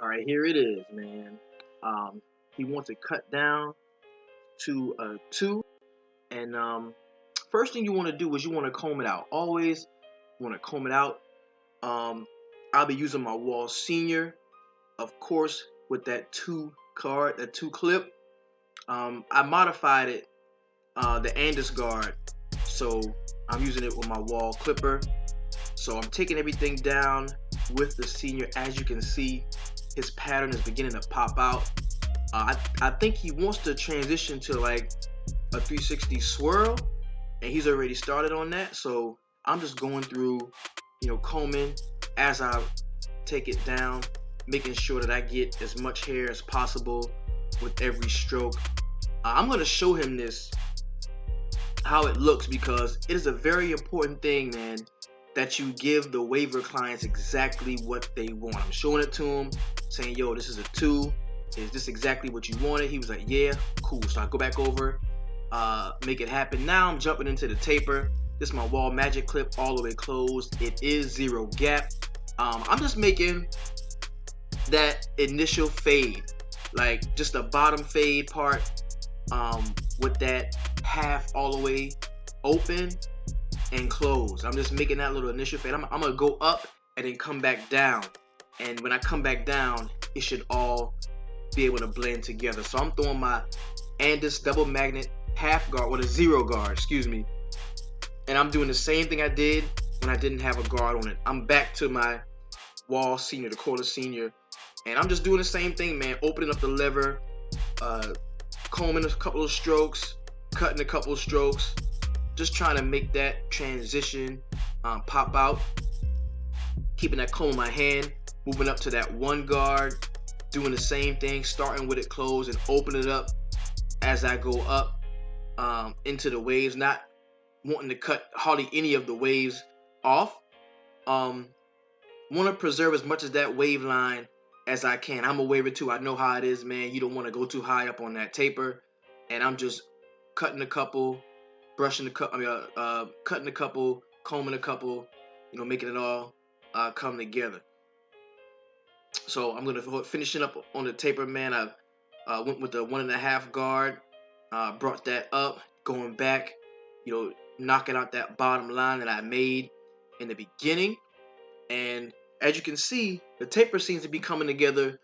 All right, here it is, man. He wants it cut down to a 2, and first thing you want to do is you want to comb it out. Always want to comb it out. Um, I'll be using my Wall Senior, of course, with that 2 card, that 2 clip. I modified it, the Andis guard, so I'm using it with my wall clipper. So I'm taking everything down with the Senior. As you can see, his pattern is beginning to pop out. I think he wants to transition to like a 360 swirl, and he's already started on that. So I'm just going through, combing as I take it down, making sure that I get as much hair as possible with every stroke. I'm going to show him this, how it looks, because it is a very important thing, man, that you give the waiver clients exactly what they want. I'm showing it to him, saying, yo, this is a 2. Is this exactly what you wanted? He was like, yeah, cool. So I go back over, make it happen. Now I'm jumping into the taper. This is my wall magic clip, all the way closed. It is 0 gap. I'm just making that initial fade, like just the bottom fade part, with that half all the way open and close. I'm just making that little initial fade. I'm gonna go up and then come back down, and when I come back down, it should all be able to blend together. So I'm throwing my Andis double magnet half guard with a 0 guard, excuse me, and I'm doing the same thing I did when I didn't have a guard on it. I'm back to my Wall Senior, the quarter Senior, and I'm just doing the same thing, man. Opening up the lever, combing a couple of strokes, cutting a couple of strokes, just trying to make that transition pop out. Keeping that comb in my hand, moving up to that 1 guard, doing the same thing, starting with it closed and open it up as I go up into the waves, not wanting to cut hardly any of the waves off. Want to preserve as much of that wave line as I can. I'm a waver too. I know how it is, man. You don't want to go too high up on that taper, and I'm just cutting a couple, brushing a couple, cutting a couple, combing a couple, making it all come together. So I'm gonna finishing up on the taper, man. I went with the 1.5 guard, brought that up, going back, knocking out that bottom line that I made in the beginning, and as you can see, the taper seems to be coming together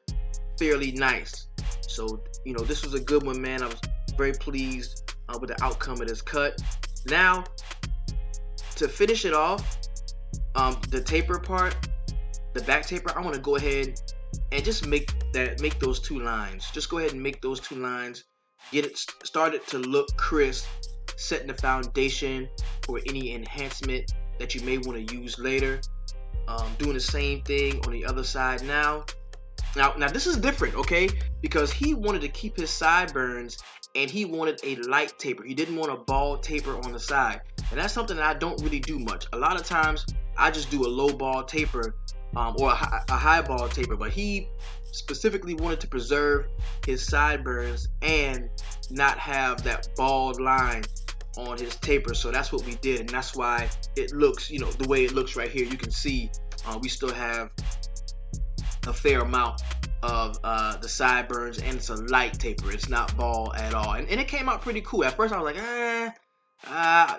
fairly nice. So this was a good one, man. I was very pleased with the outcome of this cut. Now, to finish it off, the taper part, the back taper, I want to go ahead and just make those 2 lines. Just go ahead and make those 2 lines. Get it started to look crisp, setting the foundation for any enhancement that you may want to use later. Doing the same thing on the other side now. Now this is different, okay? Because he wanted to keep his sideburns and he wanted a light taper. He didn't want a bald taper on the side. And that's something that I don't really do much. A lot of times I just do a low ball taper, or a high ball taper, but he specifically wanted to preserve his sideburns and not have that bald line on his taper. So that's what we did, and that's why it looks, the way it looks right here. You can see we still have a fair amount of the sideburns, and it's a light taper. It's not bald at all, and it came out pretty cool. At first I was like,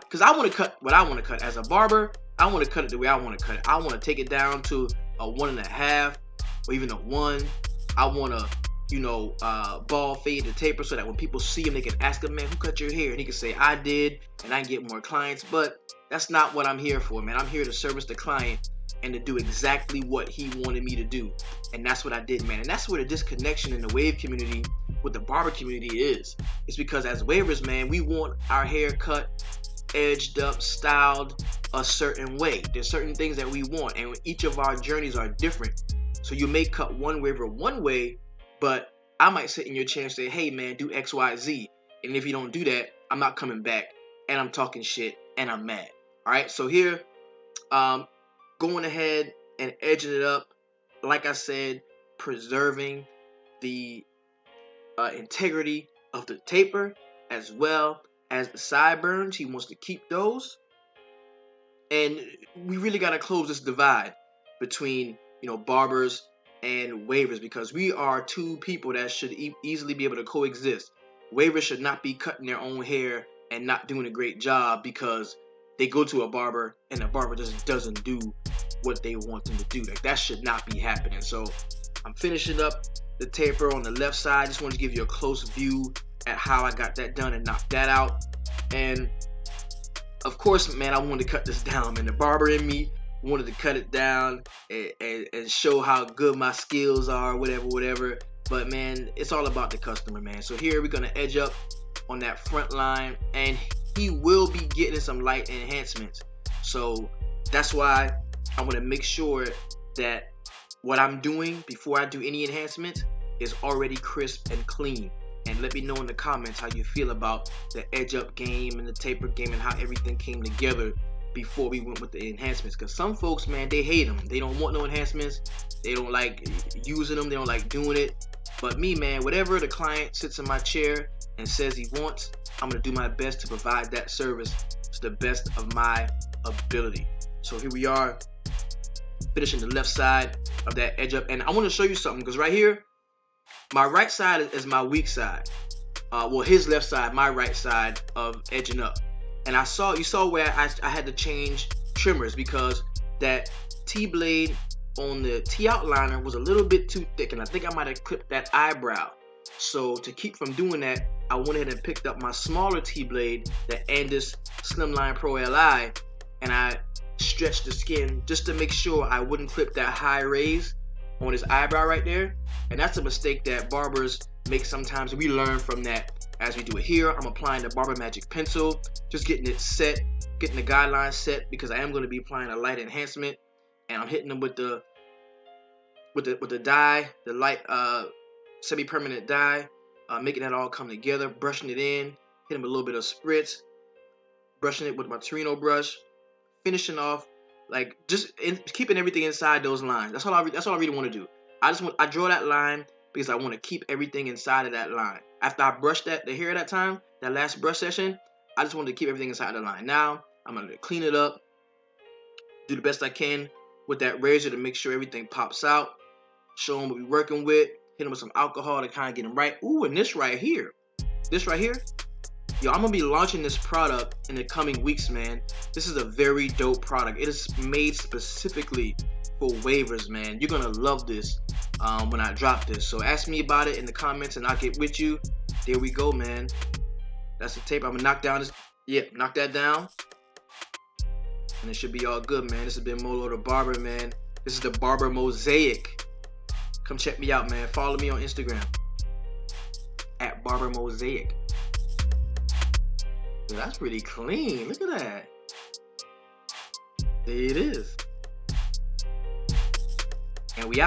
because I want to cut what I want to cut. As a barber, I want to cut it the way I want to cut it. I want to take it down to a 1.5 or even a 1. I want to, ball fade the taper so that when people see him, they can ask him, man, who cut your hair? And he can say, I did, and I can get more clients. But that's not what I'm here for, man. I'm here to service the client and to do exactly what he wanted me to do. And that's what I did, man. And that's where the disconnection in the wave community with the barber community is. It's because as waivers, man, we want our hair cut, edged up, styled a certain way. There's certain things that we want, and each of our journeys are different. So you may cut one waiver one way, but I might sit in your chair and say, hey man, do X, Y, Z. And if you don't do that, I'm not coming back, and I'm talking shit, and I'm mad. All right, so here, going ahead and edging it up, like I said, preserving the integrity of the taper as well as the sideburns. He wants to keep those, and we really got to close this divide between barbers and wavers, because we are two people that should easily be able to coexist. Wavers should not be cutting their own hair and not doing a great job because they go to a barber and the barber just doesn't do what they want them to do. Like, that should not be happening. So I'm finishing up the taper on the left side. Just wanted to give you a close view at how I got that done and knocked that out. And of course, man, I wanted to cut this down, man. The barber in me wanted to cut it down and show how good my skills are, whatever. But man, it's all about the customer, man. So here we're gonna edge up on that front line, and he will be getting some light enhancements. So that's why I want to make sure that what I'm doing before I do any enhancements is already crisp and clean. And let me know in the comments how you feel about the edge up game and the taper game and how everything came together before we went with the enhancements. Because some folks, man, they hate them. They don't want no enhancements. They don't like using them. They don't like doing it. But me, man, whatever the client sits in my chair and says he wants, I'm going to do my best to provide that service to the best of my ability. So here we are, finishing the left side of that edge up. And I want to show you something, because right here, my right side is my weak side. Well, his left side, my right side of edging up. And you saw where I had to change trimmers because that T-blade on the T-outliner was a little bit too thick, and I think I might have clipped that eyebrow. So to keep from doing that, I went ahead and picked up my smaller T-blade, the Andis Slimline Pro Li, and I stretched the skin just to make sure I wouldn't clip that high raise on his eyebrow right there. And that's a mistake that barbers make sometimes. We learn from that as we do it. Here I'm applying the Barber Magic pencil, just getting it set, getting the guidelines set, because I am going to be applying a light enhancement, and I'm hitting them with the dye, the light semi-permanent dye, making that all come together, brushing it in, hitting with a little bit of spritz, brushing it with my Torino brush, finishing off, like just keeping everything inside those lines. That's all I really want to do. I draw that line because I want to keep everything inside of that line. After I brushed the hair that time, that last brush session, I just wanted to keep everything inside the line. Now I'm gonna clean it up, do the best I can with that razor to make sure everything pops out. Show them what we're working with. Hit them with some alcohol to kind of get them right. Ooh, and this right here, yo, I'm gonna be launching this product in the coming weeks, man. This is a very dope product. It is made specifically for wavers, man. You're gonna love this when I drop this. So ask me about it in the comments and I'll get with you. There we go, man. That's the tape. I'm gonna knock down this. Yep, knock that down. And it should be all good, man. This has been Molo the Barber, man. This is the Barber Mosaic. Come check me out, man. Follow me on Instagram at Barber Mosaic. Dude, that's pretty clean. Look at that. There it is. And we out.